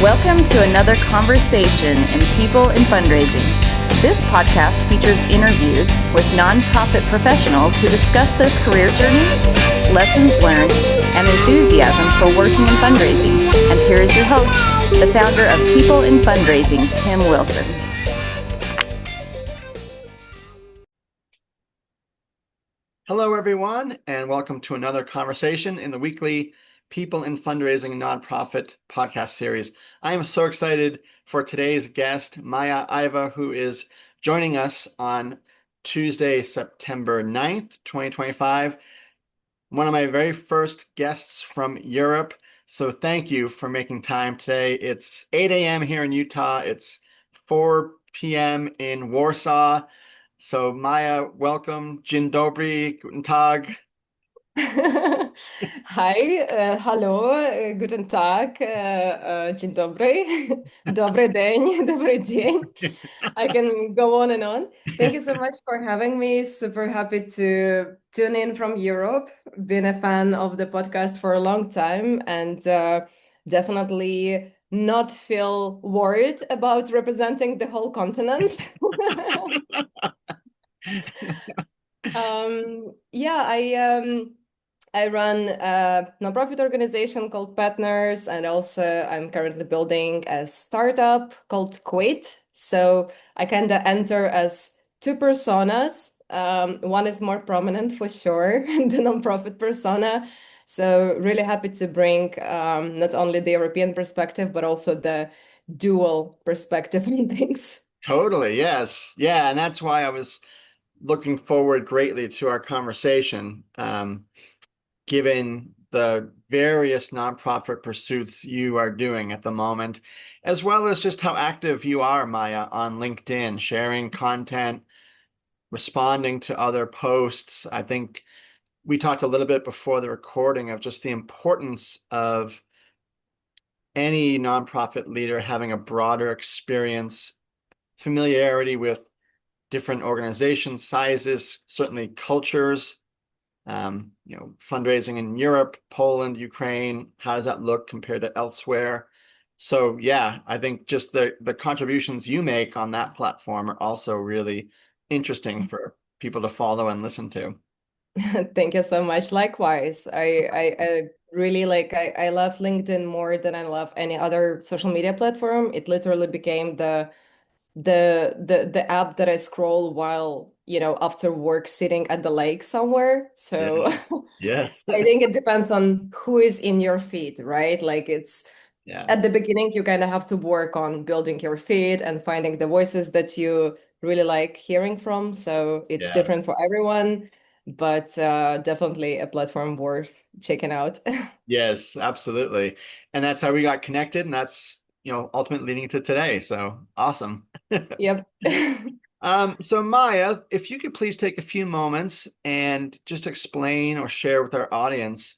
Welcome to another conversation in People in Fundraising. This podcast features interviews with nonprofit professionals who discuss their career journeys, lessons learned, and enthusiasm for working in fundraising. And here is your host, the founder of People in Fundraising, Tim Wilson. Hello, everyone, and welcome to another conversation in the weekly People in Fundraising nonprofit podcast series. I am so excited for today's guest, Maia, who is joining us on Tuesday, September 9th, 2025. One of my very first guests from Europe. So thank you for making time today. It's 8 a.m. here in Utah. It's 4 p.m. in Warsaw. So Maia, welcome. Dzień dobry, guten Tag. Hi, hallo, guten Tag, dzień dobry, dobry dzień, dobry dzień. I can go on and on. Thank you so much for having me. Super happy to tune in from Europe. Been a fan of the podcast for a long time and definitely not feel worried about representing the whole continent. I run a nonprofit organization called Petners, and also I'm currently building a startup called Kweet. So I kind of enter as two personas. One is more prominent for sure, the nonprofit persona. So really happy to bring not only the European perspective, but also the dual perspective on things. Totally, yes. Yeah, and that's why I was looking forward greatly to our conversation, given the various nonprofit pursuits you are doing at the moment, as well as just how active you are, Maia, on LinkedIn, sharing content, responding to other posts. I think we talked a little bit before the recording of just the importance of any nonprofit leader having a broader experience, familiarity with different organization sizes, certainly cultures, fundraising in Europe, Poland, Ukraine, how does that look compared to elsewhere? So yeah, I think just the contributions you make on that platform are also really interesting for people to follow and listen to. Thank you so much. Likewise, I really I love LinkedIn more than I love any other social media platform. It literally became the app that I scroll while, after work sitting at the lake somewhere. So Yeah. Yes. I think it depends on who is in your feed, right? Like it's Yeah. at the beginning, you kind of have to work on building your feed and finding the voices that you really like hearing from. So it's Yeah. different for everyone, but definitely a platform worth checking out. Yes, absolutely. And that's how we got connected, and that's, ultimately leading to today. So awesome. Yep. So Maia, if you could please take a few moments and just explain or share with our audience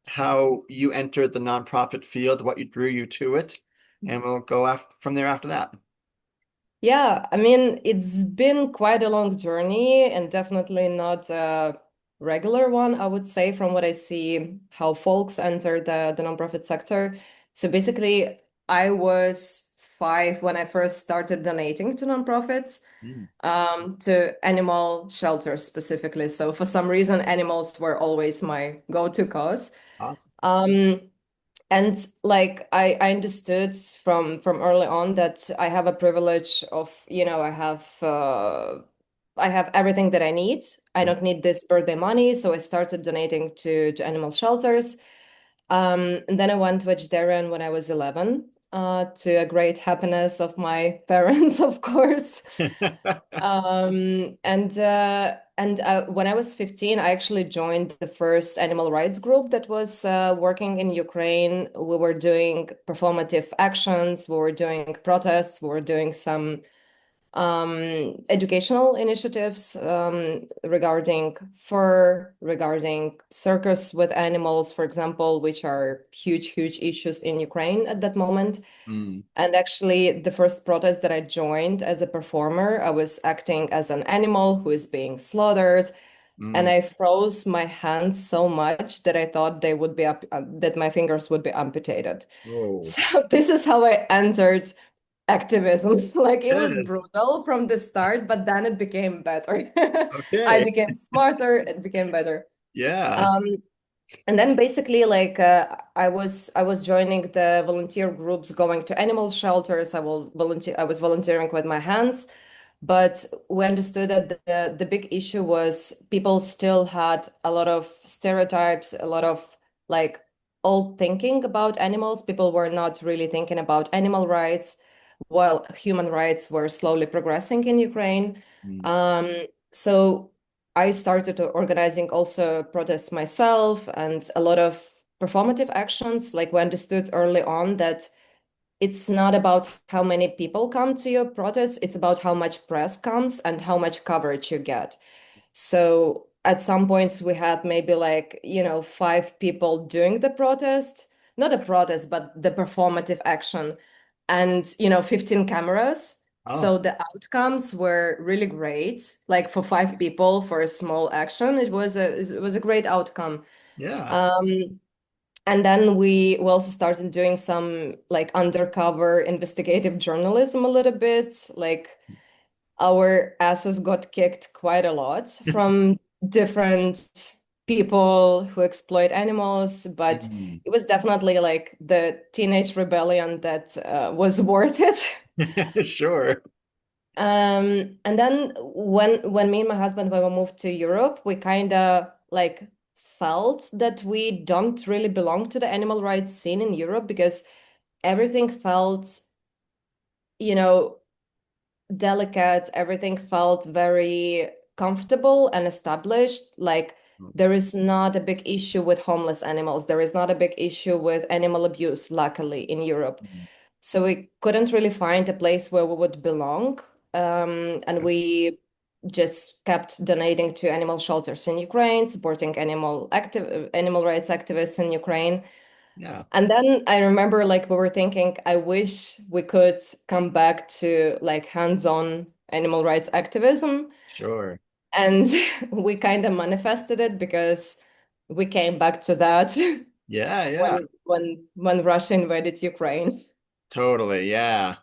how you entered the nonprofit field, what drew you to it, and we'll go from there after that. Yeah, I mean, it's been quite a long journey and definitely not a regular one, I would say, from what I see, how folks enter the nonprofit sector. So basically, I was 5 when I first started donating to nonprofits, to animal shelters specifically. So for some reason, animals were always my go-to cause. Awesome. And I understood from early on that I have a privilege of, I have everything that I need. I don't need this birthday money, so I started donating to animal shelters. And then I went vegetarian when I was 11, to a great happiness of my parents, of course. When I was 15, I actually joined the first animal rights group that was working in Ukraine. We were doing performative actions, we were doing protests, we were doing some educational initiatives regarding fur, regarding circus with animals, for example, which are huge, huge issues in Ukraine at that moment. And actually, the first protest that I joined as a performer, I was acting as an animal who is being slaughtered. and Mm. I froze my hands so much that I thought they would be that my fingers would be amputated. Oh, So this is how I entered activism. Like it was yes. brutal from the start, but then it became better. I Okay. became smarter, it became better. Yeah. Um, and then basically like I was joining the volunteer groups, going to animal shelters. I was volunteering with my hands, but we understood that the big issue was people still had a lot of stereotypes, a lot of like old thinking about animals. People were not really thinking about animal rights, while human rights were slowly progressing in Ukraine. Mm. Um, so I started organizing also protests myself and a lot of performative actions. Like we understood early on that it's not about how many people come to your protest, it's about how much press comes and how much coverage you get. So at some points we had maybe like, 5 people doing the protest, not a protest, but the performative action, and 15 cameras. Oh, So the outcomes were really great. Like for 5 people for a small action, it was a great outcome. yeah. Um, and then we also started doing some like undercover investigative journalism a little bit. Like our asses got kicked quite a lot from different people who exploit animals, but Mm. it was definitely like the teenage rebellion that was worth it. Sure. And then when me and my husband when we moved to Europe, we kind of like felt that we don't really belong to the animal rights scene in Europe because everything felt, you know, delicate, everything felt very comfortable and established. Like there is not a big issue with homeless animals. There is not a big issue with animal abuse, luckily, in Europe. Mm. So we couldn't really find a place where we would belong. And we just kept donating to animal shelters in Ukraine, supporting animal rights activists in Ukraine. Yeah, And then I remember like we were thinking, I wish we could come back to like hands-on animal rights activism. sure. And we kind of manifested it because we came back to that Yeah, yeah. when Russia invaded Ukraine. Totally. Yeah.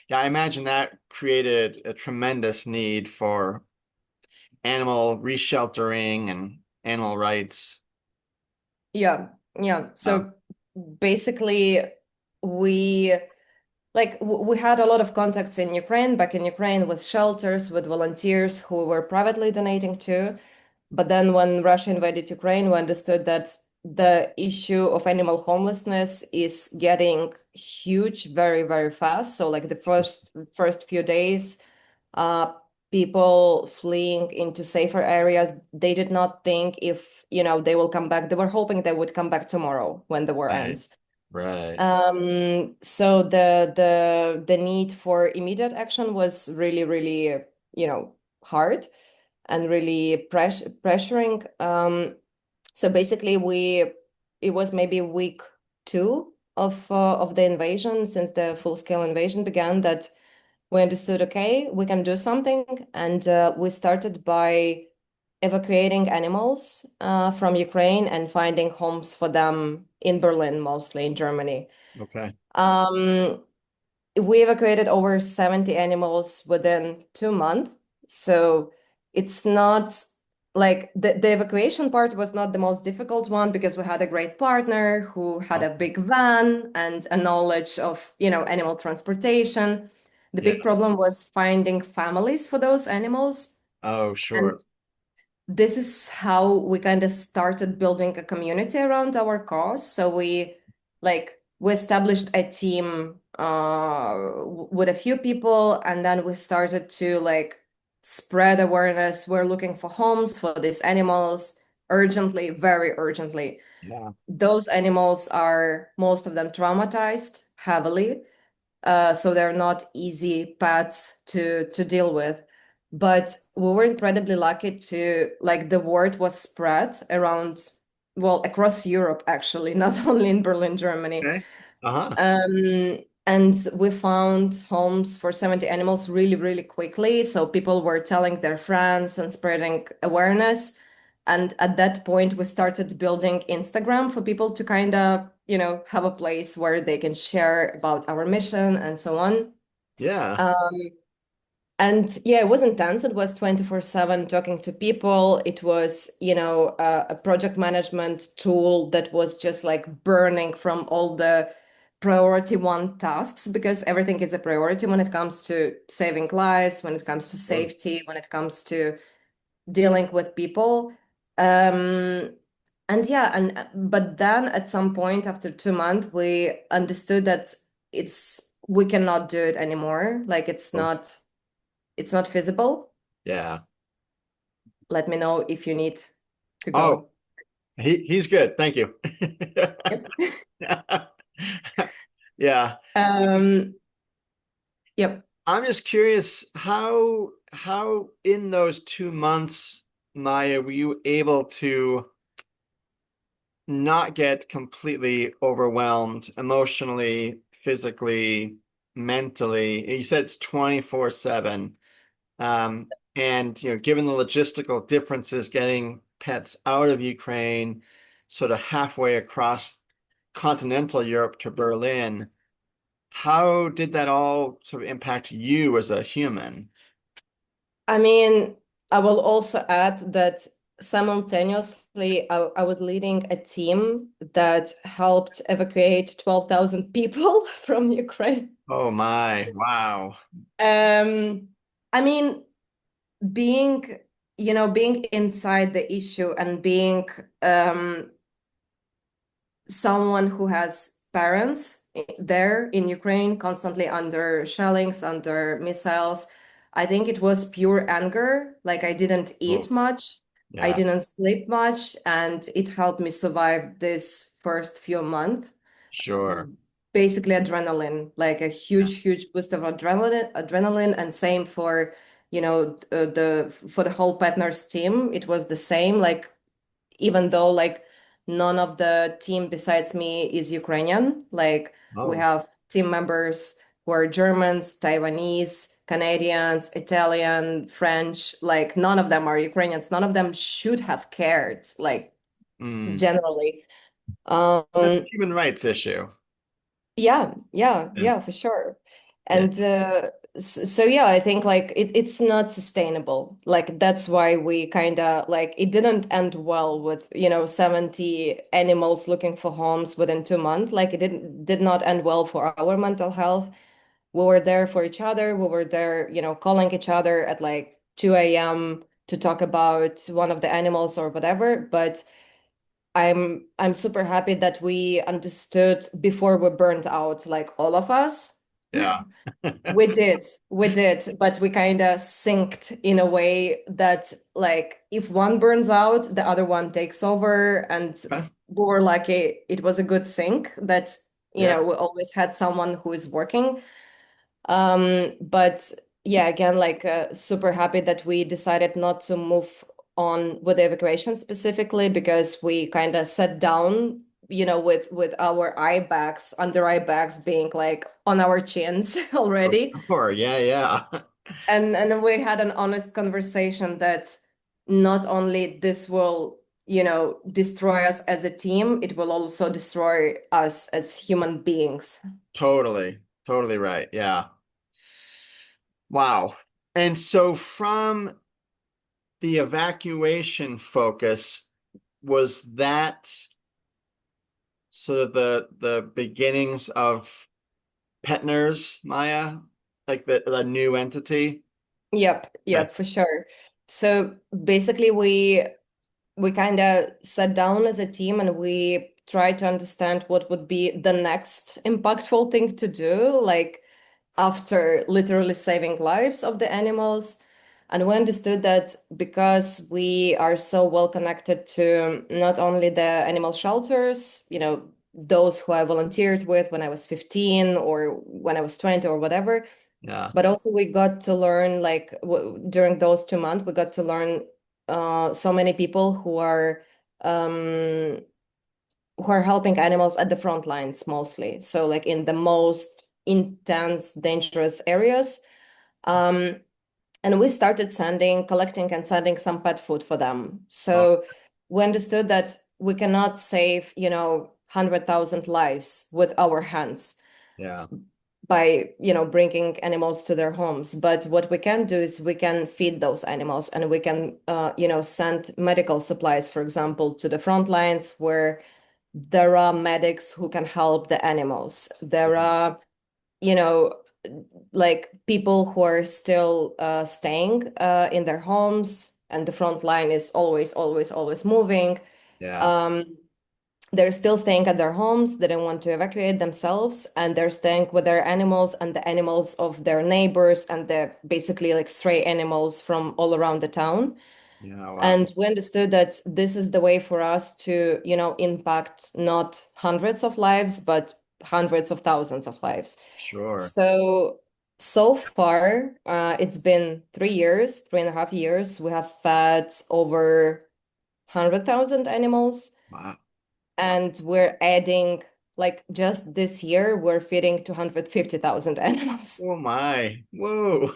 Yeah, I imagine that created a tremendous need for animal resheltering and animal rights. Yeah, yeah. Oh, So basically, we we had a lot of contacts in Ukraine, back in Ukraine, with shelters, with volunteers who were privately donating to. But then when Russia invaded Ukraine, we understood that the issue of animal homelessness is getting huge very, very fast. So like the first few days, uh, people fleeing into safer areas, they did not think if, they will come back. They were hoping they would come back tomorrow when the war right, ends. right. So the need for immediate action was really, really, hard and really pressuring. So basically, it was maybe week 2 of the invasion, since the full scale invasion began, that we understood, okay, we can do something, and we started by evacuating animals from Ukraine and finding homes for them in Berlin, mostly in Germany. Okay. Um, we evacuated over 70 animals within 2 months. So it's not like the evacuation part was not the most difficult one because we had a great partner who had Oh, a big van and a knowledge of, animal transportation. The yeah. big problem was finding families for those animals. Oh, sure. And this is how we kind of started building a community around our cause. So we established a team with a few people, and then we started to like spread awareness. We're looking for homes for these animals urgently, very urgently. Yeah. Those animals are, most of them, traumatized heavily, so they're not easy pets to deal with. But we were incredibly lucky to like the word was spread around, well, across Europe actually, not only in Berlin, Germany. Okay. Uh-huh. And we found homes for 70 animals really, really quickly. So people were telling their friends and spreading awareness. And at that point, we started building Instagram for people to kind of, have a place where they can share about our mission and so on. Yeah. Um, and yeah, it was intense. It was 24/7 talking to people. It was, a project management tool that was just like burning from all the priority one tasks, because everything is a priority when it comes to saving lives, when it comes to Sure. safety, when it comes to dealing with people. Um, and yeah, but then at some point after 2 months, we understood that we cannot do it anymore. Like it's not feasible. Yeah. Let me know if you need to Oh, go. he's good. Thank you. Yep. Yeah. Um, yep. I'm just curious how in those 2 months, Maya, were you able to not get completely overwhelmed emotionally, physically, mentally? You said it's 24/7. And given the logistical differences getting pets out of Ukraine, sort of halfway across continental Europe to Berlin, how did that all sort of impact you as a human? I mean, I will also add that simultaneously, I was leading a team that helped evacuate 12,000 people from Ukraine. Oh my, wow. Um, I mean, being, being inside the issue and being someone who has parents there in Ukraine, constantly under shellings, under missiles. I think it was pure anger. Like I didn't Oh, eat much, I yeah, didn't sleep much, and it helped me survive this first few months. sure. Basically, adrenaline, like a Yeah. huge boost of adrenaline, and same for the whole Petners team. It was the same. Like even though like none of the team besides me is Ukrainian. Like we Oh, have team members who are Germans, Taiwanese, Canadians, Italian, French. Like none of them are Ukrainians. None of them should have cared, like mm. generally. That's a Um, human rights issue. yeah, Yeah. for sure. Yeah. And so yeah, I think like it's not sustainable. Like that's why we kind of like it didn't end well with 70 animals looking for homes within 2 months. Like it did not end well for our mental health. We were there for each other. We were there, calling each other at like 2 a.m. to talk about one of the animals or whatever. But I'm super happy that we understood before we burned out, like all of us. Yeah. We did, but we kind of synced in a way that like if one burns out, the other one takes over, and we were lucky it was a good sync that Yeah. we always had someone who is working. But yeah, again, like super happy that we decided not to move on with the evacuation specifically, because we kind of sat down, with our eye bags, under eye bags being like on our chins For already. sure. Yeah, yeah. And we had an honest conversation that not only this will, destroy us as a team, it will also destroy us as human beings. Totally. Totally right. Yeah. Wow. And so from the evacuation focus, was that sort of the beginnings of Petners, Maya? Like the new entity? Yep, Okay. yep, for sure. So basically, we kind of sat down as a team and we tried to understand what would be the next impactful thing to do, like after literally saving lives of the animals. And we understood that because we are so well connected to not only the animal shelters, those who I volunteered with when I was 15 or when I was 20 or whatever, Yeah. but also we got to learn like during those 2 months, we got to learn so many people um, who are helping animals at the front lines mostly. So like in the most intense, dangerous areas. Um, And we started collecting and sending some pet food for them. Oh, So we understood that we cannot save, 100,000 lives with our hands yeah. by, bringing animals to their homes. But what we can do is we can feed those animals, and we can, send medical supplies, for example, to the front lines where there are medics who can help the animals. There Yeah. are, you know, like people who are still staying in their homes, and the front line is always, always, always moving. Yeah. Um, they're still staying at their homes. They don't want to evacuate themselves, and they're staying with their animals and the animals of their neighbors and the basically like stray animals from all around the town. Yeah. Wow. And we understood that this is the way for us to, impact not hundreds of lives, but hundreds of thousands of lives. Sure. So far, it's been 3 years, 3.5 years. We have fed over 100,000 animals, Wow. Wow. and we're adding, like just this year, we're feeding 250,000 animals. Oh my. Whoa.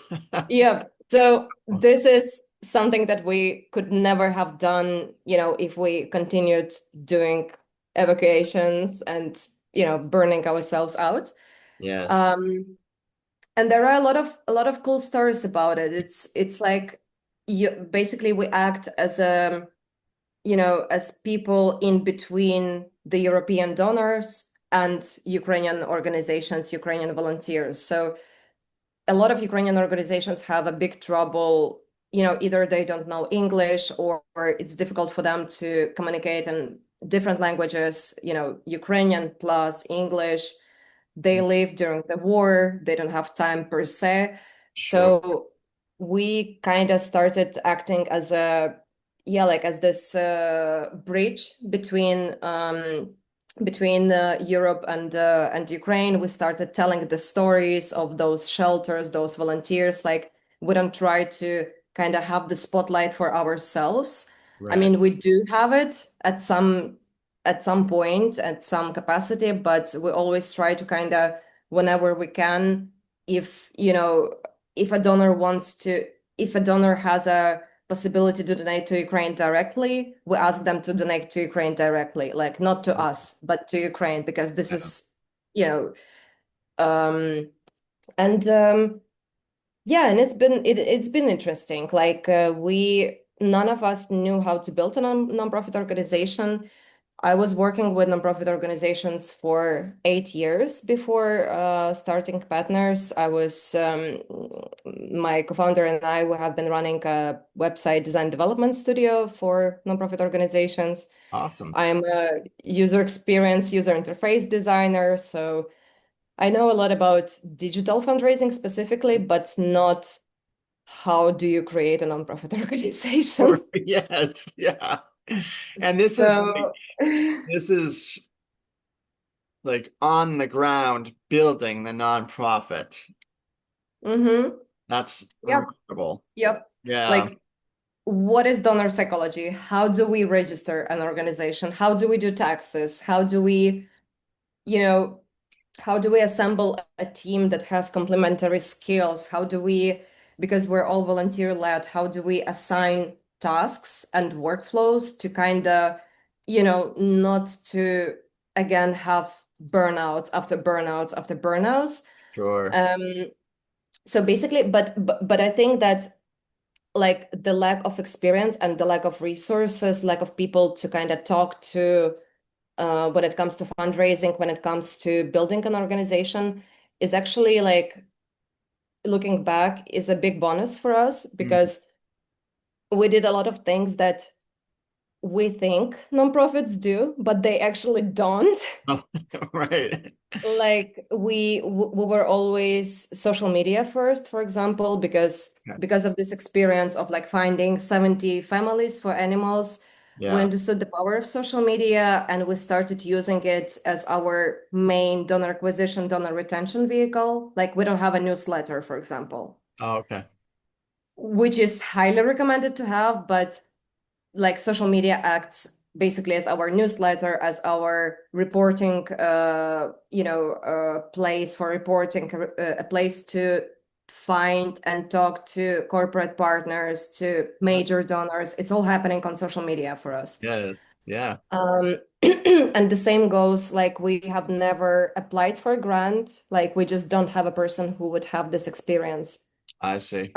Yeah. So this is something that we could never have done, if we continued doing evacuations and, burning ourselves out. Yes. Um, and there are a lot of cool stories about it. It's like basically we act as as people in between the European donors and Ukrainian organizations, Ukrainian volunteers. So a lot of Ukrainian organizations have a big trouble, either they don't know English, or it's difficult for them to communicate in different languages, Ukrainian plus English. They live during the war, they don't have time per se. Sure. So we kind of started acting as like as this bridge between Europe and Ukraine. We started telling the stories of those shelters, those volunteers. Like, we don't try to kind of have the spotlight for ourselves. I Right. mean, we do have it at some point, at some capacity, but we always try to kind of, whenever we can, if if a donor wants to, if a donor has a possibility to donate to Ukraine directly, we ask them to donate to Ukraine directly, like not to us, but to Ukraine, because this Yeah. is, you know, um, and yeah, and it's been interesting. Like we none of us knew how to build a nonprofit organization. I was working with nonprofit organizations for 8 years before starting Petners. My co-founder and I, we have been running a website design development studio for nonprofit organizations. Awesome. I'm a user experience, user interface designer, so I know a lot about digital fundraising specifically, but not how do you create a nonprofit Sure. organization. Yes. Yeah. And this is like So, this is like on the ground building the nonprofit. mm-hmm. That's Yep. remarkable. Yep. Yeah. Like, what is donor psychology? How do we register an organization? How do we do taxes? You know, how do we assemble a team that has complementary skills? Because we're all volunteer led, how do we assign tasks and workflows to kind of, not to again have burnouts after burnouts after burnouts. Sure. Um, so basically, but I think that like the lack of experience and the lack of resources, lack of people to kind of talk to when it comes to fundraising, when it comes to building an organization, is actually like looking back is a big bonus for us, Mm. because we did a lot of things that we think nonprofits do, but they actually don't. Oh, right. Like we were always social media first, for example, because Okay. because of this experience of like finding 70 families for animals. We Yeah. understood the power of social media, and we started using it as our main donor acquisition, donor retention vehicle. Like, we don't have a newsletter, for example, Oh, okay. which is highly recommended to have, but like social media acts basically as our newsletter, as our reporting, place for reporting, a place to find and talk to corporate partners, to major donors. It's all happening on social media for us. Yes. Yeah. And the same goes, like we have never applied for a grant, like we just don't have a person who would have this experience, I see.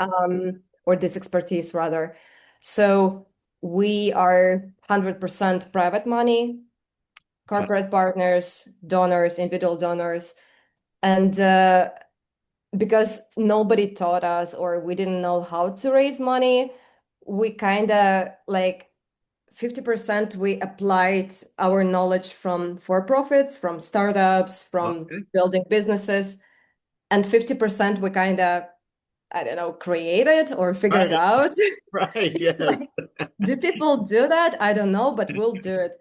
or this expertise rather. So we are 100% private money, Okay. corporate partners, donors, individual donors. And because nobody taught us or we didn't know how to raise money, we kind of like 50% we applied our knowledge from for-profits, from startups, from Okay. building businesses, and 50% we kind of, I don't know, created or figured Right. out. Right. Yes. Like, do people do that? I don't know, but we'll do it.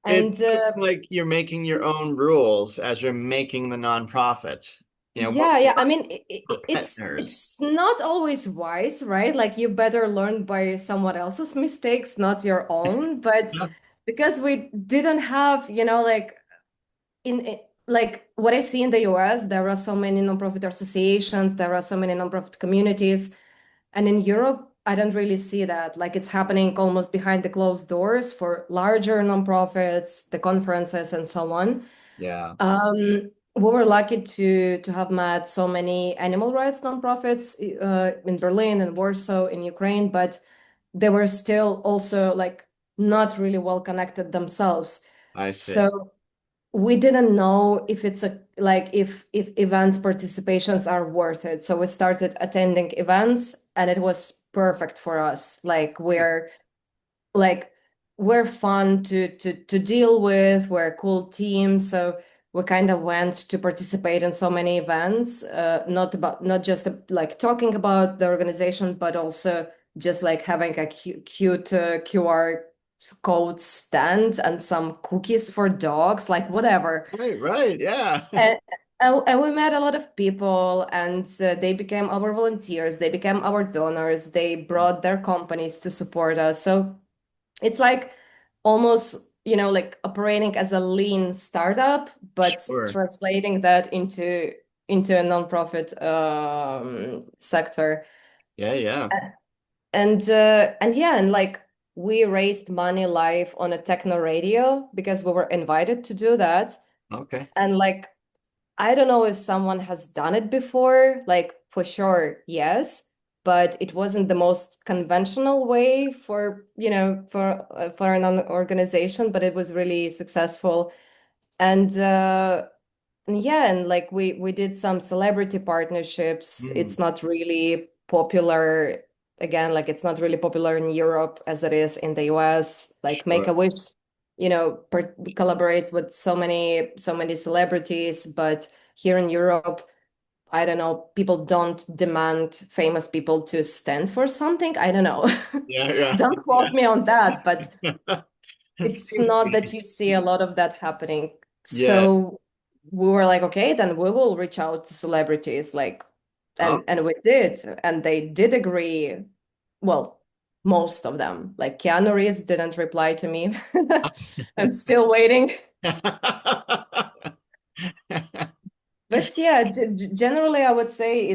It's And like you're making your own rules as you're making the nonprofit. What yeah. I works mean, for it's Petners? it's not always wise, right? Like you better learn by someone else's mistakes, not your own. But Yeah. because we didn't have, like like what I see in the US, there are so many nonprofit associations, there are so many nonprofit communities, and in Europe, I don't really see that. Like it's happening almost behind the closed doors for larger nonprofits, the conferences, and so on. Yeah. We were lucky to have met so many animal rights nonprofits in Berlin and Warsaw in Ukraine, but they were still also like not really well connected themselves. I see. So we didn't know if it's a like if event participations are worth it. So we started attending events and it was perfect for us. Like we're fun to deal with, we're a cool team. So we kind of went to participate in so many events, not just like talking about the organization, but also just like having a cute QR code stand and some cookies for dogs, like whatever. Right. Right. Yeah. And, and we met a lot of people, and they became our volunteers, they became our donors, they brought their companies to support us. So it's like almost, like operating as a lean startup, but Sure. translating that into a nonprofit sector. Yeah. Yeah. And yeah, and like we raised money live on a techno radio because we were invited to do that. Okay. And like I don't know if someone has done it before, like for sure, yes, but it wasn't the most conventional way for, for an organization, but it was really successful. And yeah, and like we did some celebrity partnerships. Mm. It's not really popular. Again, like it's not really popular in Europe as it is in the US. Like Sure. Make-A-Wish, collaborates with so many celebrities, but here in Europe, I don't know, people don't demand famous people to stand for something. I don't know. Yeah. Don't quote me on that, but Yeah. It it's seems not that like- you see a lot of that happening. Yeah. So we were like, okay, then we will reach out to celebrities, like, Oh. and we did, and they did agree. Well, most of them, like Keanu Reeves didn't reply to me. I'm still waiting. But yeah, generally, I would say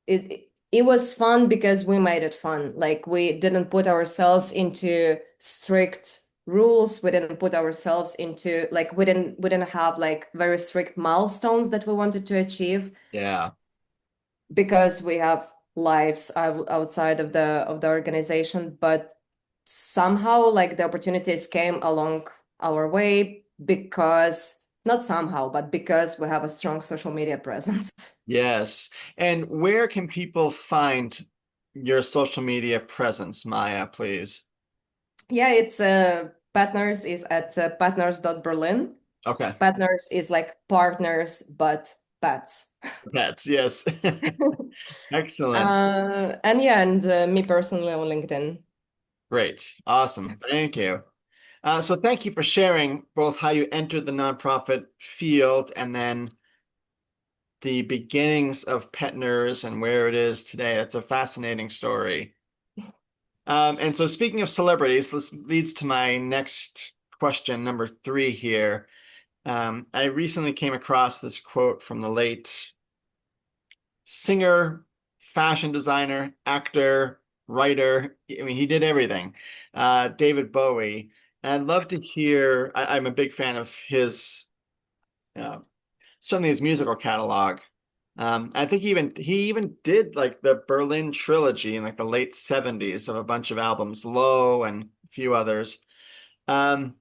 it was fun because we made it fun. Like we didn't put ourselves into strict rules. We didn't put ourselves into like we didn't have like very strict milestones that we wanted to achieve Yeah. because we have lives outside of the organization. But somehow like the opportunities came along our way because not somehow, but because we have a strong social media presence. Yes. And where can people find your social media presence, Maya, please? Yeah, it's Petners is at petners.berlin. Okay. Petners is like partners, but pets. Pets, yes. Excellent. And yeah, and me personally on LinkedIn. Great. Awesome. Thank you. So thank you for sharing both how you entered the nonprofit field and then the beginnings of Petners and where it is today. That's a fascinating story. And so speaking of celebrities, this leads to my next question, number 3 here. I recently came across this quote from the late singer, fashion designer, actor, writer. I mean, he did everything. David Bowie. And I'd love to hear, I'm a big fan of his, uh, certainly his musical catalog. I think he even did like the Berlin Trilogy in like the late 70s of a bunch of albums, Low and a few others. Um,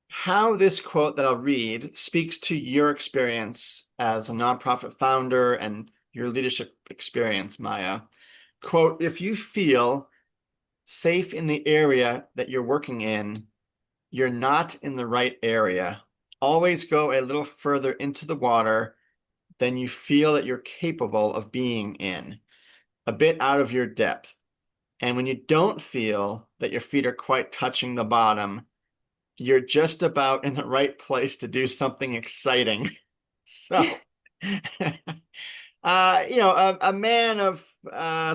how this quote that I'll read speaks to your experience as a nonprofit founder and your leadership experience, Maya. Quote, if you feel safe in the area that you're working in, you're not in the right area. Always go a little further into the water than you feel that you're capable of being in, a bit out of your depth. And when you don't feel that your feet are quite touching the bottom, you're just about in the right place to do something exciting. So, a man of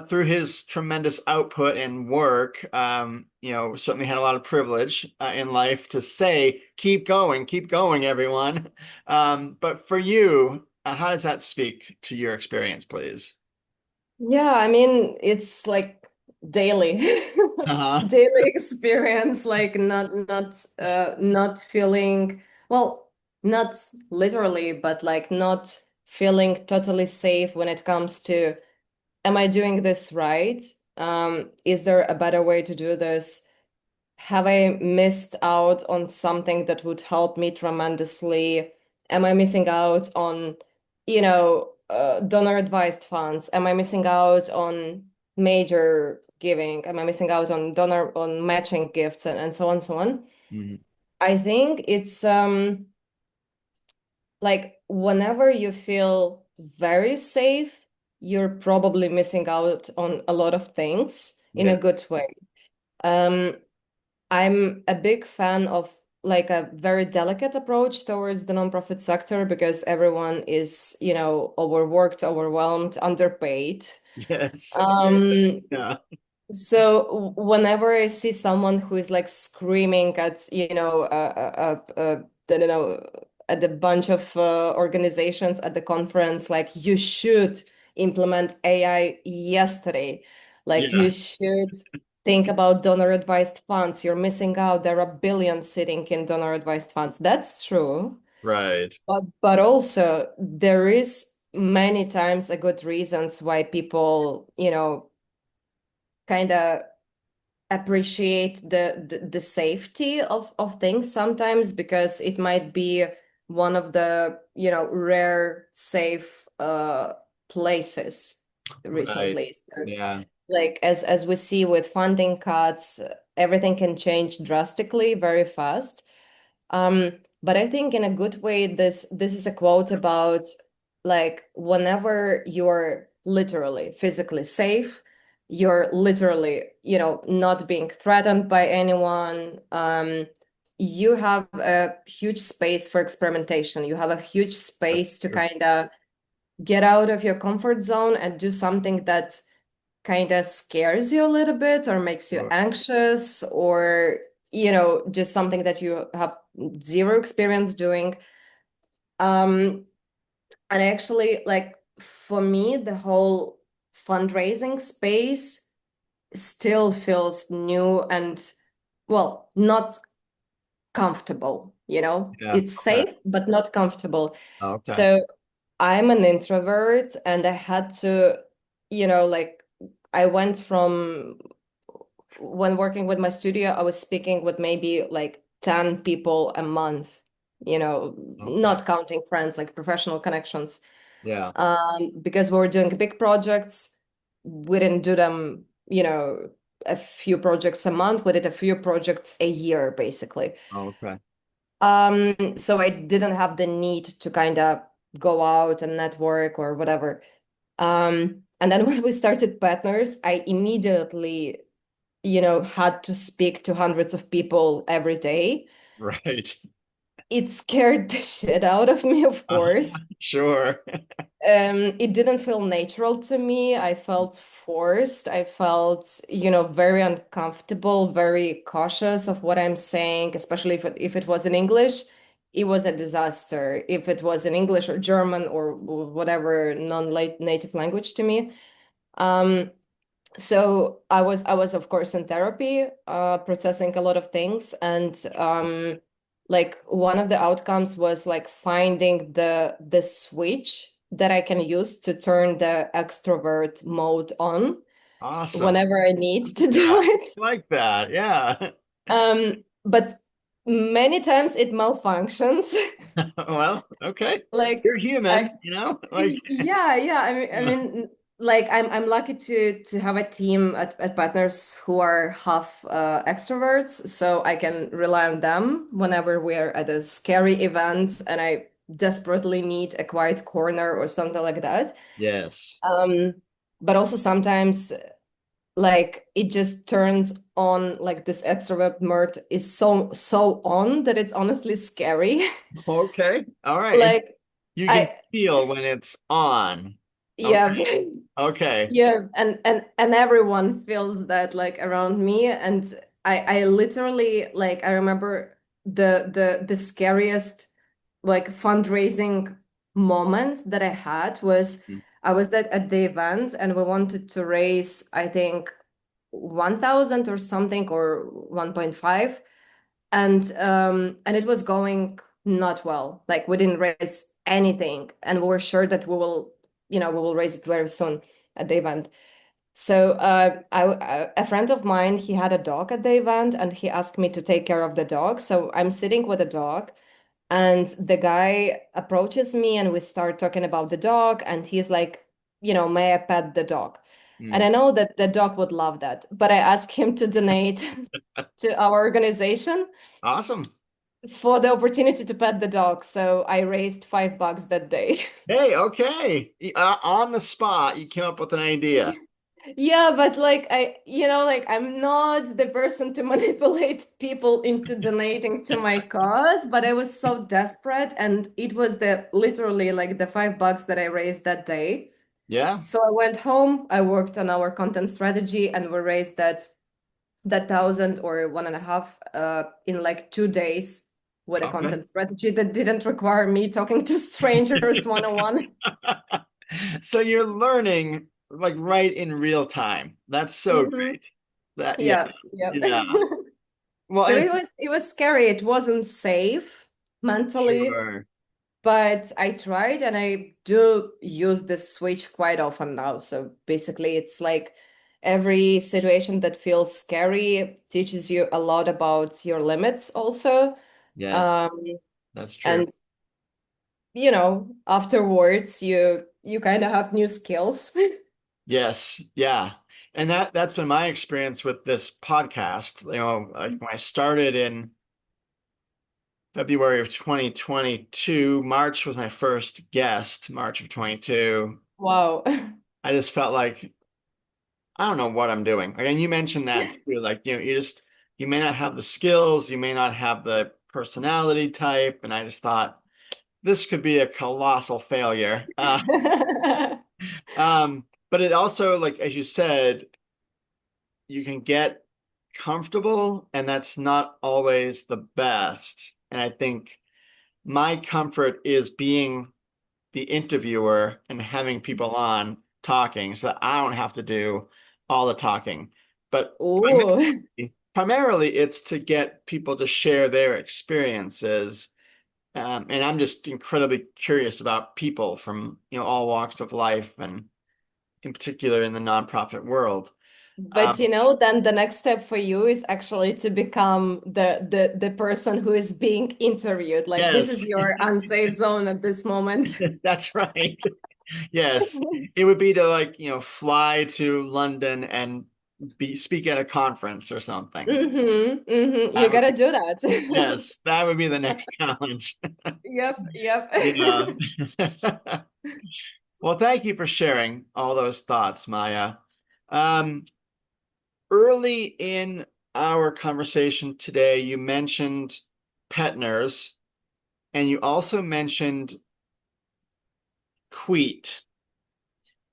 through his tremendous output and work, certainly had a lot of privilege in life to say, keep going, everyone. But for you, how does that speak to your experience, please? Yeah, I mean, it's like daily Uh-huh. daily experience, like not feeling, well, not literally, but like not feeling totally safe when it comes to, am I doing this right? Is there a better way to do this? Have I missed out on something that would help me tremendously? Am I missing out on, donor advised funds? Am I missing out on major giving? Am I missing out on donor on matching gifts and so on and so on? Mhm. I think it's like whenever you feel very safe, you're probably missing out on a lot of things in a Yeah. good way. Um, I'm a big fan of like a very delicate approach towards the nonprofit sector because everyone is, overworked, overwhelmed, underpaid. Yes. Um, Yeah. whenever I see someone who is like screaming at, I don't know, at a bunch of organizations at the conference, like you should implement AI yesterday, like you Yeah. should think about donor advised funds. You're missing out. There are billions sitting in donor advised funds. That's true. Right. But also there is many times a good reasons why people, kind of appreciate the safety of things sometimes because it might be one of the rare safe places Right. recently. So, Yeah. like as we see with funding cuts, everything can change drastically very fast. But I think in a good way, this is a quote about like whenever you're literally physically safe, you're literally, not being threatened by anyone. You have a huge space for experimentation. You have a huge That's space to true. kind of get out of your comfort zone and do something that kind of scares you a little bit or makes you Sure. anxious or just something that you have zero experience doing. um and actually, like, for me the whole fundraising space still feels new and, well, not comfortable, Yeah. it's Okay. safe but not comfortable. Okay. So I'm an introvert and I had to, like, I went from, when working with my studio, I was speaking with maybe like 10 people a month, Okay. not counting friends, like professional connections. Yeah. Because we were doing big projects, we didn't do them, a few projects a month. We did a few projects a year, basically. Okay. So I didn't have the need to kind of go out and network or whatever. And then when we started Petners, I immediately, had to speak to hundreds of people every day. Right. It scared the shit out of me, of Uh, course. sure. It didn't feel natural to me. I felt forced. I felt, very uncomfortable, very cautious of what I'm saying, especially if it was in English. it was a disaster if it was in English or German or whatever non-native language to me. So I was of course in therapy, processing a lot of things, and like one of the outcomes was like finding the switch that I can use to turn the extrovert mode on Awesome. whenever I need to Yeah, do it. like that. Yeah. But many times it malfunctions. Well, okay. Like You're I human, like, yeah, yeah. I yeah. mean, like I'm lucky to have a team at Petners who are half extroverts, so I can rely on them whenever we're at a scary event and I desperately need a quiet corner or something like that. Yes. Um, but also sometimes like it just turns on, like this extrovert mode is so on that it's honestly scary. Okay. All right. Like You can I feel when it's on. yeah. Okay. Okay. Yeah, and everyone feels that like around me, and I literally like I remember the scariest like fundraising moment that I had was I was at the event and we wanted to raise I think 1,000 or something or 1.5, and it was going not well. Like we didn't raise anything, and we were sure that we will raise it very soon at the event. So a friend of mine, he had a dog at the event and he asked me to take care of the dog. So I'm sitting with the dog and the guy approaches me and we start talking about the dog and he's like, may I pet the dog? And I Mm. know that the dog would love that, but I asked him to donate to our organization Awesome. for the opportunity to pet the dog. So I raised $5 that day. Hey, okay. On the spot, you came up with an idea. Yeah, but like like I'm not the person to manipulate people into donating to my cause, but I was so desperate and it was the literally like the $5 that I raised that day. Yeah. So I went home, I worked on our content strategy and we raised that thousand or one and a half in like 2 days with a Okay. content strategy that didn't require me talking to strangers one-on-one. So you're learning like right in real time. That's so Hmm. great. That, yeah. Yeah, yeah. Yeah. Well, So and it was scary. It wasn't safe mentally, sure. but I tried and I do use this switch quite often now. So basically it's like every situation that feels scary teaches you a lot about your limits also. Yes, Um, that's true. and afterwards you kind of have new skills. Yes, yeah. And that's been my experience with this podcast. Like when I started in February of 2022, March was my first guest, March of 22. Wow. I just felt like I don't know what I'm doing. Like, and you mentioned that too, like, you may not have the skills, you may not have the personality type, and I just thought this could be a colossal failure. But it also, like as you said, you can get comfortable, and that's not always the best. And I think my comfort is being the interviewer and having people on talking so that I don't have to do all the talking. But Oh. primarily it's to get people to share their experiences. And I'm just incredibly curious about people from, all walks of life and in particular in the nonprofit world. But Um, then the next step for you is actually to become the person who is being interviewed. Like this yes, is your unsafe zone at this moment. that's right. Yes, it would be to like, fly to London and speak at a conference or something. You That would gotta be, do that. yes, that would be the next challenge. Yep, yep. Yeah. Well, thank you for sharing all those thoughts, Maya. Um, Early in our conversation today, you mentioned Petners and you also mentioned Kweet.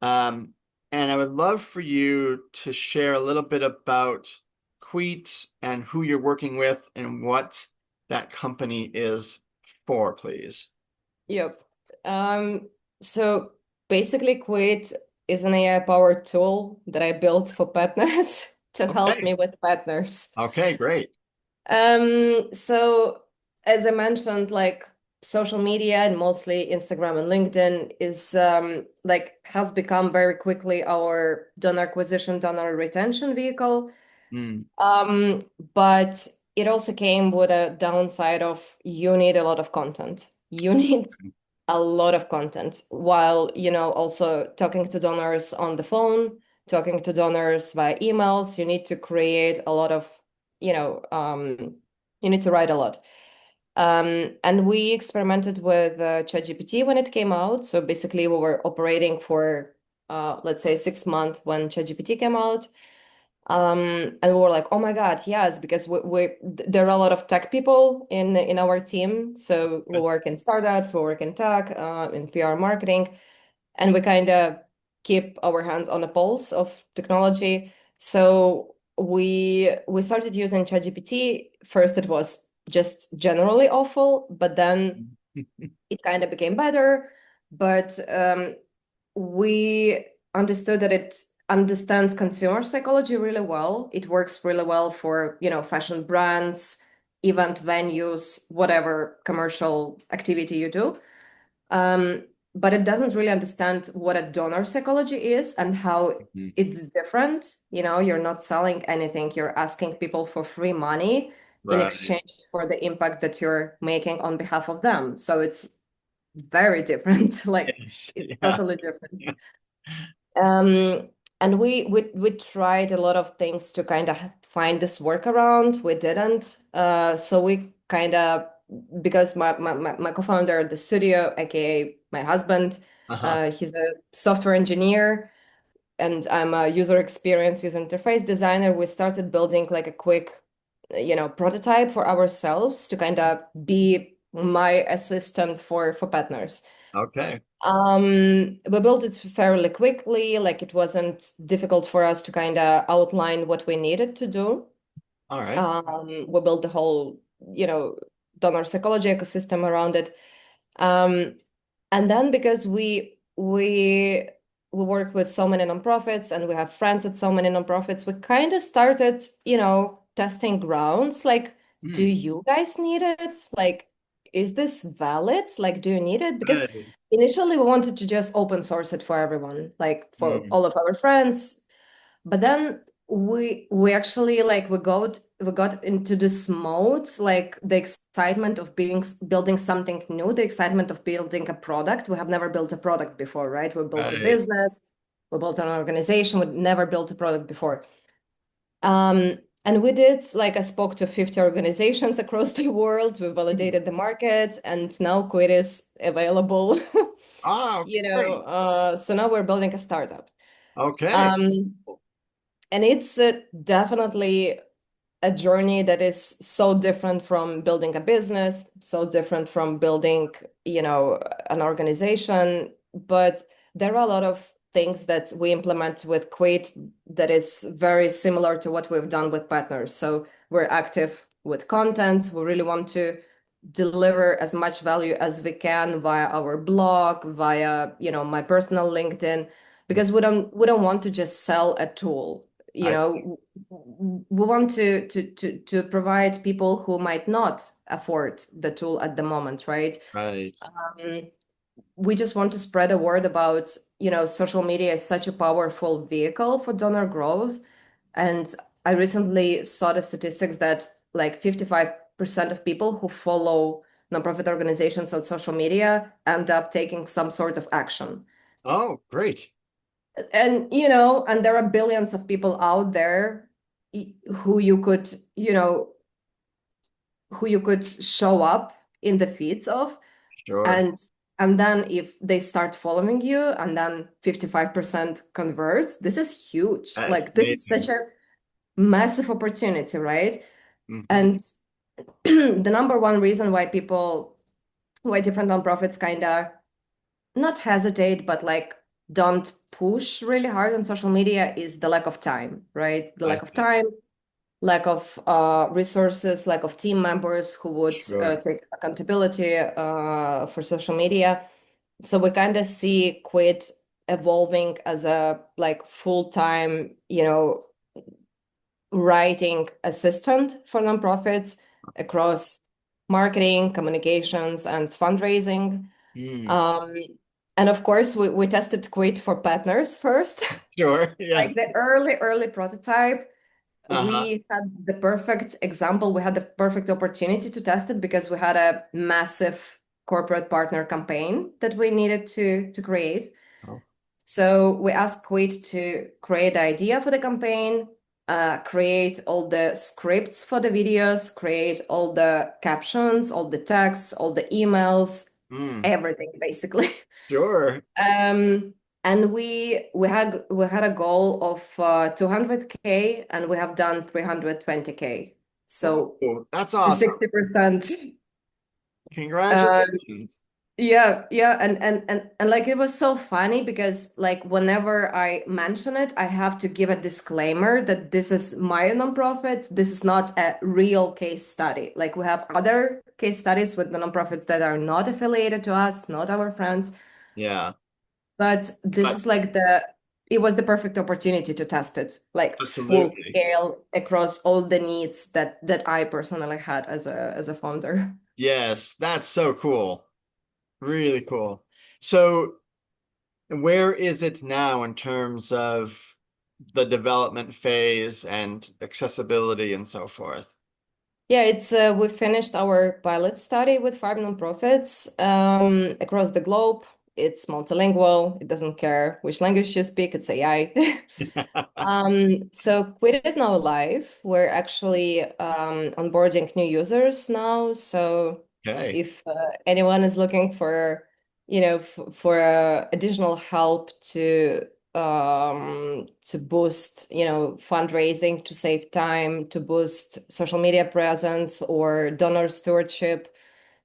Um, and I would love for you to share a little bit about Kweet and who you're working with and what that company is 4, please. Yep. So basically, Kweet is an AI-powered tool that I built for Petners to help Okay. me with Petners. Okay, great. So as I mentioned, like social media and mostly Instagram and LinkedIn is like has become very quickly our donor acquisition, donor retention vehicle. Mm. Um, but it also came with a downside of you need a lot of content. You need a lot of content while, also talking to donors on the phone, talking to donors via emails. You need to create a lot of, you know, um, you need to write a lot. And we experimented with ChatGPT when it came out. So basically, we were operating for, let's say, 6 months when ChatGPT came out. And we were like, oh my God, yes, because there are a lot of tech people in our team. So we work in startups, we work in tech, in PR marketing, and we kind of keep our hands on the pulse of technology. So we started using ChatGPT. First, it was just generally awful, but then it kind of became better. But we understood that it understands consumer psychology really well. It works really well for, fashion brands, event venues, whatever commercial activity you do. Um, but it doesn't really understand what a donor psychology is and how Mhm. it's different. You're not selling anything. You're asking people for free money in Right. exchange for the impact that you're making on behalf of them. So it's very different. Like Yes. it's Yeah. totally different. Um, and we tried a lot of things to kind of find this workaround. We didn't. So we kind of because my co-founder at the studio, aka my husband, Uh-huh. he's a software engineer, and I'm a user experience, user interface designer. We started building like a quick, prototype for ourselves to kind of be my assistant for partners. Okay. We built it fairly quickly, like it wasn't difficult for us to kind of outline what we needed to do. All right. We built the whole, donor psychology ecosystem around it. Um, and then because we work with so many nonprofits and we have friends at so many nonprofits, we kind of started, testing grounds. Like, do Hmm. you guys need it? Like, is this valid? Like, do you need it? Because Good. initially we wanted to just open source it for everyone, like for Hmm. all of our friends. But then we actually like we got into this mode, like the excitement of building something new, the excitement of building a product. We have never built a product before, right? We built a Right. business, we built an organization, we never built a product before. And we did, like, I spoke to 50 organizations across the world. We Hmm. validated the market, and now Quid is available. Ah, great. So now we're building a startup. Okay. Um, and it's definitely a journey that is so different from building a business, so different from building, an organization. But there are a lot of things that we implement with Quate that is very similar to what we've done with partners. So we're active with content. We really want to deliver as much value as we can via our blog, via, my personal LinkedIn, because we don't want to just sell a tool. I see. We want to provide people who might not afford the tool at the moment, right? Right. Um, we just want to spread a word about, social media is such a powerful vehicle for donor growth. And I recently saw the statistics that like 55% of people who follow nonprofit organizations on social media end up taking some sort of action. Oh, great. And there are billions of people out there who you could, who you could show up in the feeds of. Sure. And then if they start following you and then 55% converts, this is huge. That is Like this is such amazing. a massive opportunity, right? Hmm. And the number one reason why different nonprofits kind of not hesitate, but like don't push really hard on social media is the lack of time, right? The I lack of see. time. lack of resources, lack of team members who would Sure. take accountability for social media. So we kind of see Kweet evolving as a like full-time, writing assistant for nonprofits across marketing, communications, and fundraising. Mm. Um, and of course, we tested Kweet for Petners first. Sure. Yes. Like the early prototype, Uh-huh. we had the perfect example. We had the perfect opportunity to test it because we had a massive corporate partner campaign that we needed to create. Oh. So we asked Kweet to create the idea for the campaign, create all the scripts for the videos, create all the captions, all the texts, all the emails, Mm. everything basically. Sure. Um, and we had a goal of 200K, and we have done 320K. So Whoa, that's the awesome. 60%. Uh, Congratulations. yeah, and like it was so funny because like whenever I mention it, I have to give a disclaimer that this is my nonprofit. This is not a real case study. Like we have other case studies with the nonprofits that are not affiliated to us, not our friends. Yeah. But this But is like it was the perfect opportunity to test it, like full absolutely. scale across all the needs that I personally had as a founder. Yes, that's so cool. Really cool. So, where is it now in terms of the development phase and accessibility and so forth? Yeah, it's we finished our pilot study with 5 nonprofits across the globe. It's multilingual. It doesn't care which language you speak. It's AI. So Kweet is now live. We're actually onboarding new users now. So Okay. if anyone is looking for, for additional help to boost, fundraising, to save time, to boost social media presence or donor stewardship,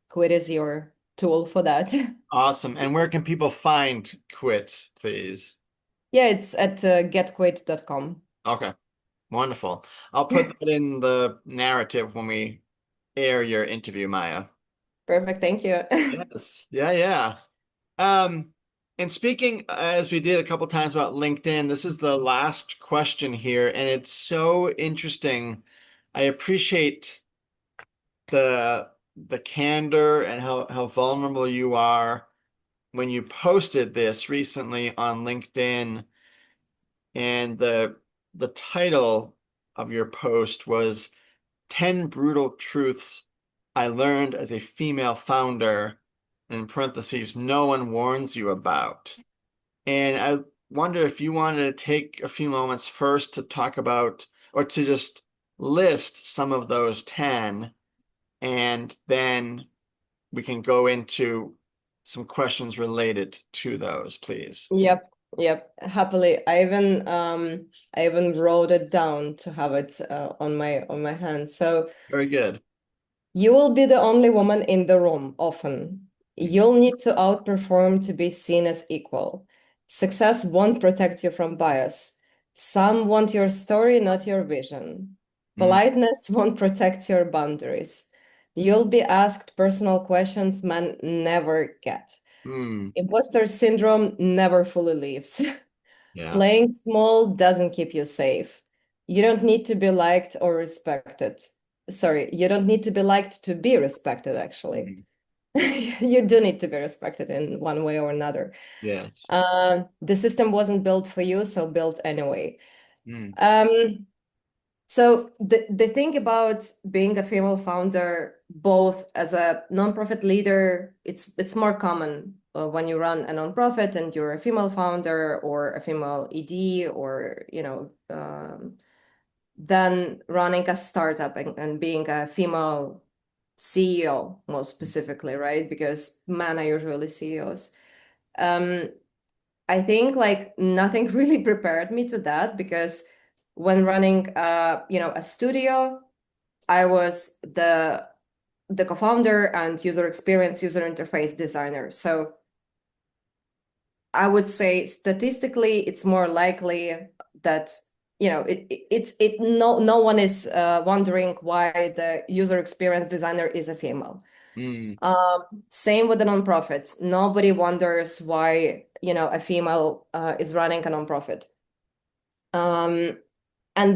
Kweet is your tool for that. Awesome. And where can people find Quit, please? Yeah, it's at getkweet.com. Okay. Wonderful. I'll put that in the narrative when we air your interview, Maya. Perfect, thank you. Yes. Yeah, yeah. Um, and speaking as we did a couple times about LinkedIn, this is the last question here, and it's so interesting. I appreciate the the candor and how vulnerable you are when you posted this recently on LinkedIn, and the title of your post was 10 Brutal Truths I Learned as a Female Founder, in parentheses, no one warns you about. And I wonder if you wanted to take a few moments first to talk about or to just list some of those 10, and then we can go into some questions related to those, please. Yep, happily. I even wrote it down to have it on my hand. So Very good. you will be the only woman in the room often. You'll need to outperform to be seen as equal. Success won't protect you from bias. Some want your story, not your vision. Mm, Politeness won't protect your boundaries. You'll be asked personal questions men never get. mm, Imposter syndrome never fully leaves. yeah. Playing small doesn't keep you safe. You don't need to be liked or respected. Sorry, you don't need to be liked to be respected, actually. Mm, You do need to be respected in one way or another. yes. The system wasn't built for you, so built anyway. Mm, Um, so the thing about being a female founder, both as a nonprofit leader, it's more common when you run a nonprofit and you're a female founder or a female ED or than running a startup and being a female CEO, most specifically, right? Because men are usually CEOs. Um, I think like nothing really prepared me to that because when running a studio, I was the co-founder and user experience, user interface designer. So I would say statistically, it's more likely that, no one is wondering why the user experience designer is a female. Mm. Same with the nonprofits. Nobody wonders why, a female is running a nonprofit. And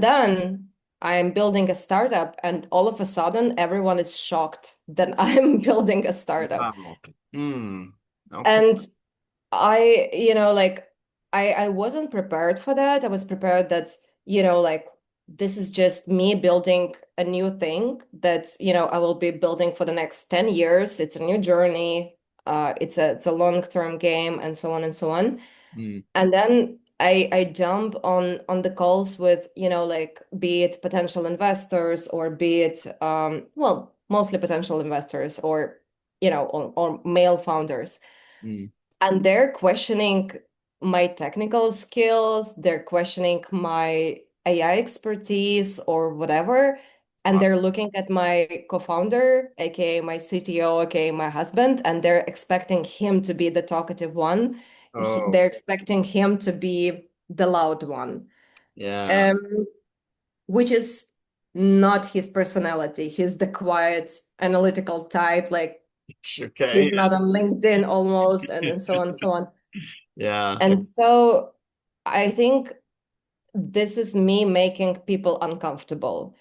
then I'm building a startup, and all of a sudden, everyone is shocked that I'm building a startup. Wow. Mm. Okay. And I wasn't prepared for that. I was prepared that, like this is just me building a new thing that, I will be building for the next 10 years. It's a new journey. It's a long-term game, and so on and so on. Mm. And then I jump on the calls with, like be it potential investors or be it well, mostly potential investors or, or male founders. Mm. And they're questioning my technical skills, they're questioning my AI expertise or whatever. And Wow. they're looking at my co-founder, aka my CTO, aka my husband, and they're expecting him to be the talkative one. Oh, They're expecting him to be the loud one, yeah. um, which is not his personality. He's the quiet, analytical type, like Okay. he's not on LinkedIn almost, and so on and so on. Yeah. And so I think this is me making people uncomfortable,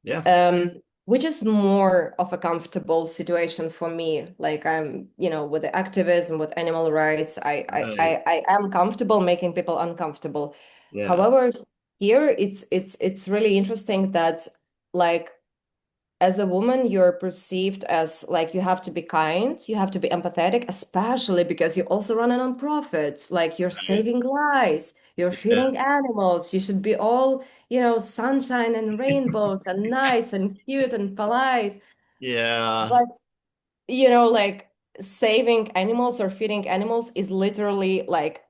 Yeah. which is more of a comfortable situation for me. Like I'm, with the activism, with animal rights, Right. I am comfortable making people uncomfortable. Yeah. However, here it's really interesting that like as a woman, you're perceived as like you have to be kind, you have to be empathetic, especially because you also run a nonprofit. Like you're Right. saving lives, you're Yeah. feeding animals. You should be all, sunshine and rainbows and nice and cute and polite. Yeah. But like saving animals or feeding animals is literally like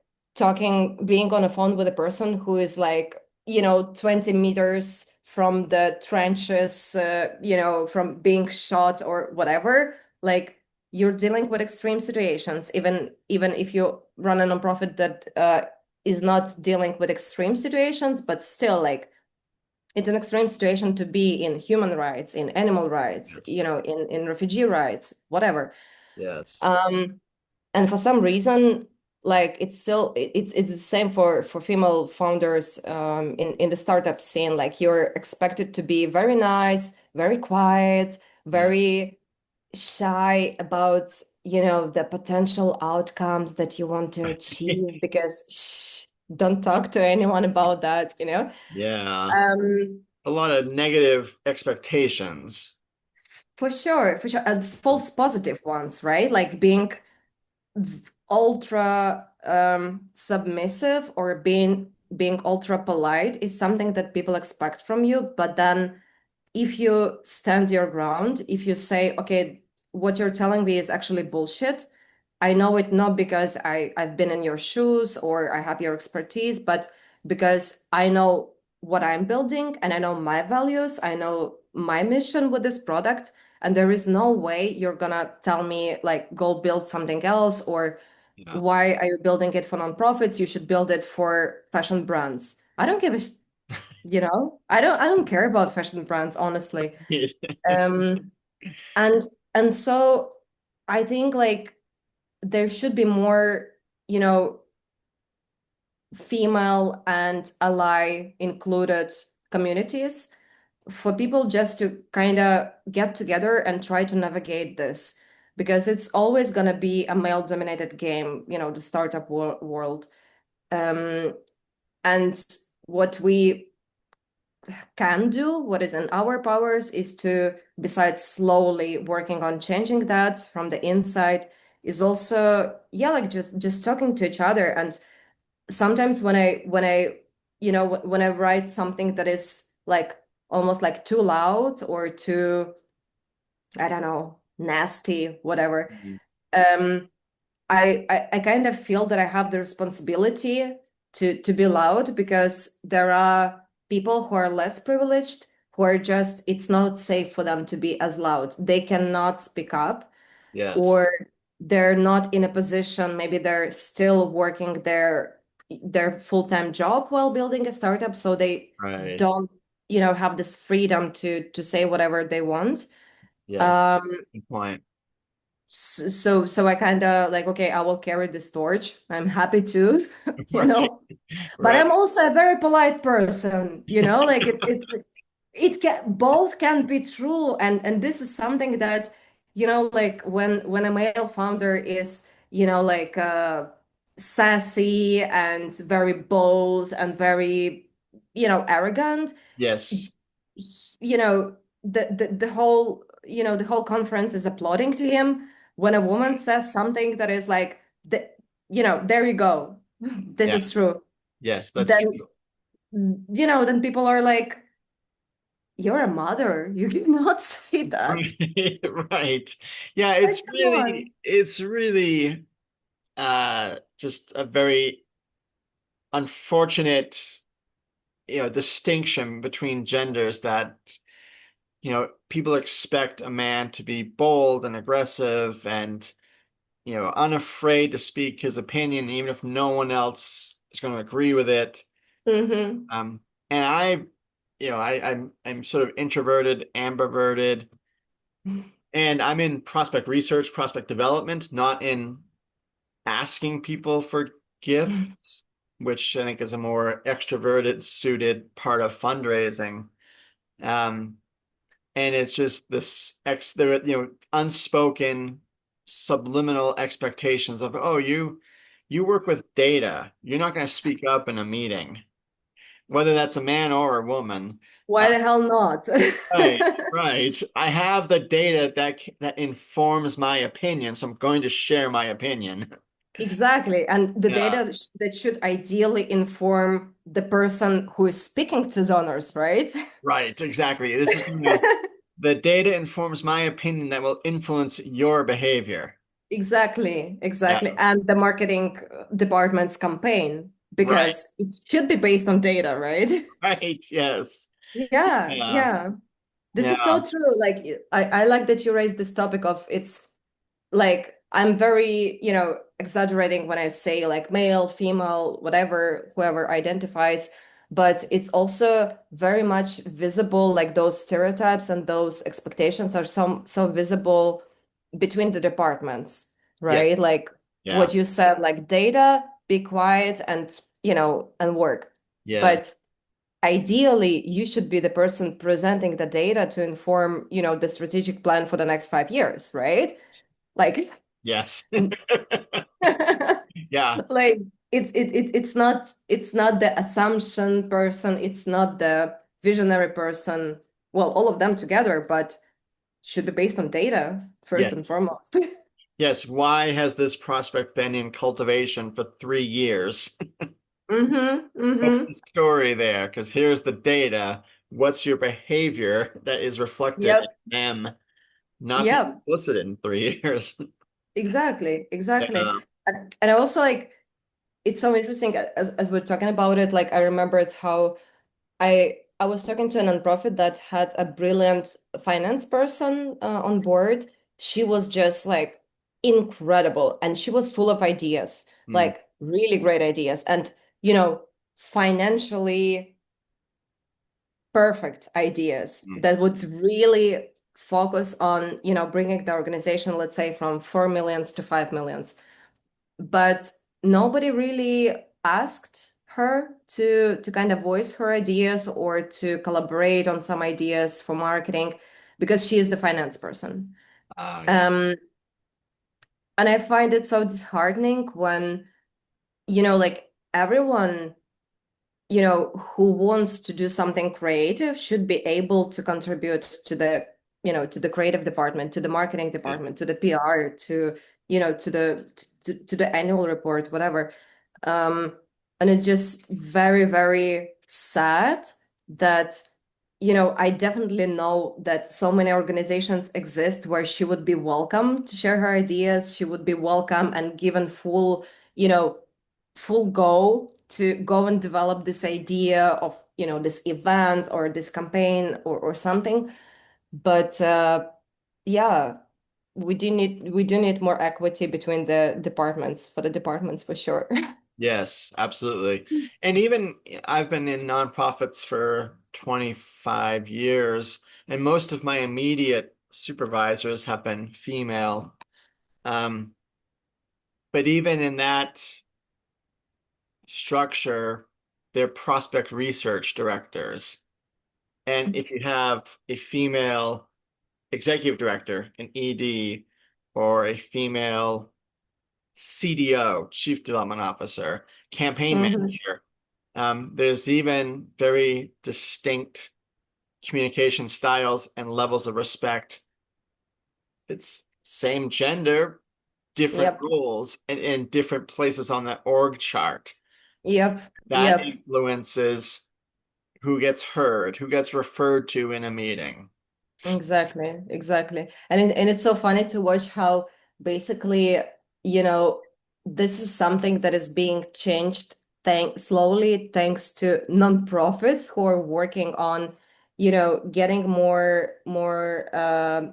being on a phone with a person who is like, 20 meters from the trenches, from being shot or whatever. Like you're dealing with extreme situations, even if you run a nonprofit that is not dealing with extreme situations, but still like it's an extreme situation to be in human rights, in animal rights, Yes. in refugee rights, whatever. Yes. Um, and for some reason, like it's the same for female founders in the startup scene. Like you're expected to be very nice, very quiet, Mm. very shy about, the potential outcomes that you want to achieve because don't talk to anyone about that. Yeah. Um, A lot of negative expectations. for sure, and false positive ones, right? Like being ultra submissive or being ultra polite is something that people expect from you. But then if you stand your ground, if you say, okay, what you're telling me is actually bullshit, I know it not because I've been in your shoes or I have your expertise, but because I know what I'm building and I know my values, I know my mission with this product, and there is no way you're gonna tell me like go build something else or Yeah. why are you building it for nonprofits? You should build it for fashion brands. I don't give a I don't care about fashion brands, honestly. Um, and and so I think like there should be more, you know, female and ally included communities for people just to kind of get together and try to navigate this because it's always going to be a male dominated game, the startup world. Um, and what we can do, what is in our powers, is to, besides slowly working on changing that from the inside, is also, yeah, like just talking to each other. And sometimes when I when I write something that is like almost like too loud or too, I don't know, nasty, whatever, Mhm. um, I kind of feel that I have the responsibility to be loud because there are people who are less privileged who are just, it's not safe for them to be as loud. They cannot speak up Yes. or they're not in a position, maybe they're still working their, their full-time job while building a startup, so they Right. don't, have this freedom to say whatever they want. Yes. Um, Good point. so I kind of like, okay, I will carry this torch. I'm happy to, you Right. know, but Right. I'm also a very polite person, like it can both can be true. And this is something that, like when a male founder is, like sassy and very bold and very, arrogant, Yes. you know, the whole, the whole conference is applauding to him. When a woman says something that is like, there you go, this Yeah. is true, Yes, that's then, true. then people are like, you're a mother. You cannot say that. Right. Right. Yeah, Like, come on. it's really just a very unfortunate, distinction between genders that, people expect a man to be bold and aggressive and, unafraid to speak his opinion, even if no one else is going to agree with it. Hmm. Um, and I'm sort of introverted, ambiverted, and I'm in prospect research, prospect development, not in asking people for gifts, which I think is a more extroverted, suited part of fundraising. Um, and it's just this there, unspoken subliminal expectations of, oh, you work with data. You're not going to speak up in a meeting, whether that's a man or a woman. Why the hell not? Right, right. I have the data that informs my opinion, so I'm going to share my opinion. Exactly. And the Yeah, data that should ideally inform the person who is speaking to donors, right? right, exactly. The data informs my opinion that will influence your behavior. Exactly, Yeah, exactly. And the marketing department's campaign, right, because it should be based on data, right? right, yes. Yeah, Yeah, yeah. This is yeah, so true. Like I like that you raised this topic of it's like I'm very, exaggerating when I say like male, female, whatever, whoever identifies, but it's also very much visible, like those stereotypes and those expectations are so visible between the departments, yes, right? Like yeah, what you said, like data, be quiet and, and work. yeah, But ideally, you should be the person presenting the data to inform, the strategic plan for the next 5 years, right? Like, yes. and Yeah, like it's not the assumption person, it's not the visionary person. Well, all of them together, but should be based on data first yes, and foremost. yes. Why has this prospect been in cultivation for 3 years? Mm-hmm. What's Mm-hmm. the story there? Because here's the data. What's your behavior that is reflected Yep. in them not being Yep. solicited in 3 years? Exactly. Exactly. Yeah. And I also like it's so interesting as we're talking about it. Like I remembered how I was talking to a nonprofit that had a brilliant finance person on board. She was just like incredible, and she was full of ideas, Mm, like really great ideas, and financially perfect ideas mm. that would really focus on, bringing the organization, let's say, from 4 millions to 5 millions. But nobody really asked her to kind of voice her ideas or to collaborate on some ideas for marketing because she is the finance person. Oh, yeah. Um, and I find it so disheartening when, like everyone, who wants to do something creative should be able to contribute to the creative department, to the marketing Yeah. department, to the PR, to the annual report, whatever. Um, and it's just very, very sad that, I definitely know that so many organizations exist where she would be welcome to share her ideas. She would be welcome and given full, full go to go and develop this idea of, this event or this campaign or something. But yeah, we do need more equity between the departments for the departments for sure. Yes, absolutely. And even I've been in nonprofits for 25 years, and most of my immediate supervisors have been female. Um, but even in that structure, they're prospect research directors. And if you have a female executive director, an ED, or a female CDO, Chief Development Officer, campaign Mhm. manager, there's even very distinct communication styles and levels of respect. It's same gender, different Yep. roles, and in different places on the org chart. Yep. That Yep. influences who gets heard, who gets referred to in a meeting. Exactly, exactly. And it's so funny to watch how basically, you know, this is something that is being changed slowly thanks to nonprofits who are working on, getting more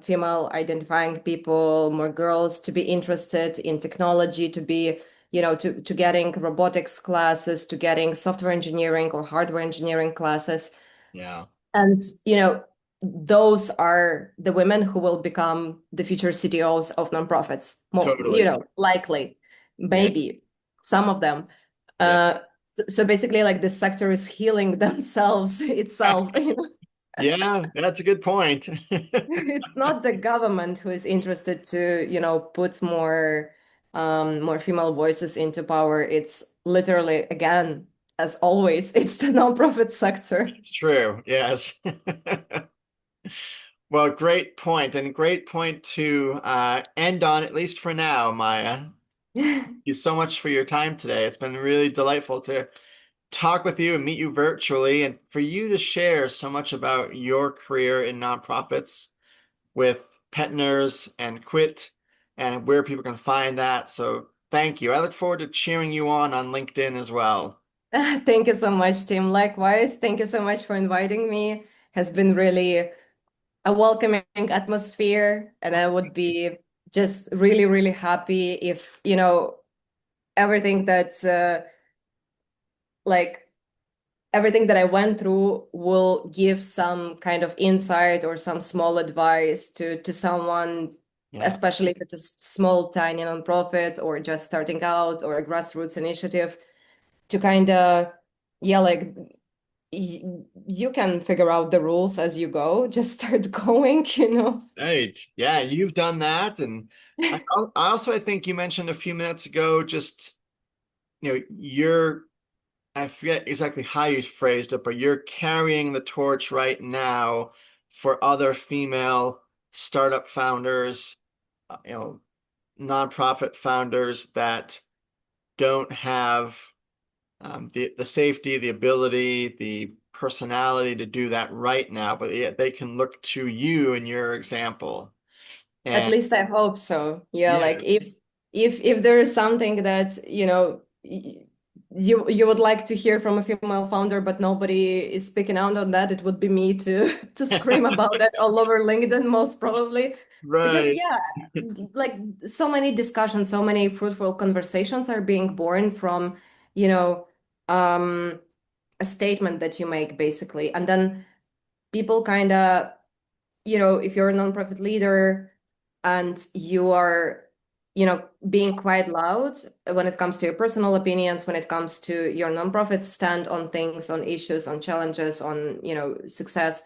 female identifying people, more girls to be interested in technology, to be, to getting robotics classes, to getting software engineering or hardware engineering classes. Yeah, And, those are the women who will become the future CTOs of nonprofits. More, totally. likely, Yeah, maybe some of them. yeah. So basically, like the sector is healing themselves itself. Yeah, that's a good point. It's not the government who is interested to, put more female voices into power. It's literally, again, as always, it's the nonprofit sector. It's true. Yes. Well, great point, and great point to end on, at least for now, Maya. Thank you so much for your time today. It's been really delightful to talk with you and meet you virtually, and for you to share so much about your career in nonprofits with Petners and Kweet and where people can find that. So thank you. I look forward to cheering you on LinkedIn as well. Thank you so much, Tim. Likewise, thank you so much for inviting me. Has been really a welcoming atmosphere, and I would be just really, really happy if, everything that like everything that I went through will give some kind of insight or some small advice to someone, Yeah. especially if it's a small, tiny nonprofit or just starting out or a grassroots initiative, to kind of, yeah, like you can figure out the rules as you go. Just start going. Right. Yeah, you've done that. And I also, I think you mentioned a few minutes ago, just, you're, I forget exactly how you phrased it, but you're carrying the torch right now for other female startup founders, nonprofit founders that don't have the safety, the ability, the personality to do that right now, but yet they can look to you and your example. At And least I hope so. Yeah, yeah, like if there is something that, you would like to hear from a female founder, but nobody is speaking out on that, it would be me to to scream about it all over LinkedIn, most probably. Because right. yeah, like so many discussions, so many fruitful conversations are being born from, you know, um, a statement that you make basically. And then people kind of, if you're a nonprofit leader and you are, being quite loud when it comes to your personal opinions, when it comes to your nonprofit stand on things, on issues, on challenges, on, success,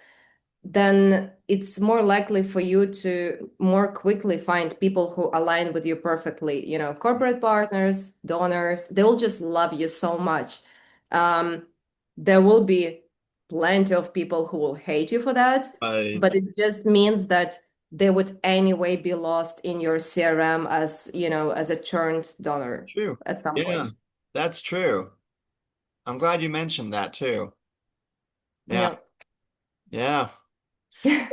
then it's more likely for you to more quickly find people who align with you perfectly. Corporate partners, donors, they will just love you so much. Um, there will be plenty of people who will hate you for that, Right. but it just means that they would anyway be lost in your CRM as, as a churned donor True. at some Yeah, point. that's true. I'm glad you mentioned that too. Yeah. Yeah. Yeah.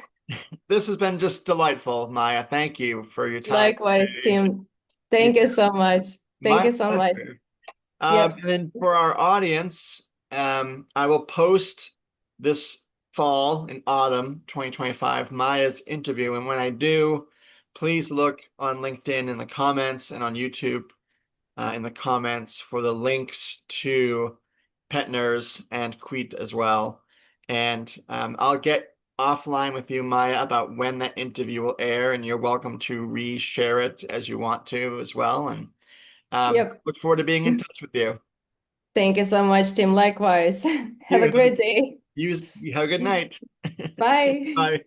This has been just delightful, Maya. Thank you for your time Likewise, today. Tim. Yeah, Thank you so much. Thank my you so much. pleasure. Yep. And then for our audience, I will post this fall and autumn 2025 Maya's interview. And when I do, please look on LinkedIn in the comments and on YouTube in the comments for the links to Petners and Kweet as well. And I'll get offline with you, Maia, about when that interview will air, and you're welcome to reshare it as you want to as well. And Yep. look forward to being in touch with you. Thank you so much, Tim. Likewise. Have a You great day. you have a good night. Bye. Bye.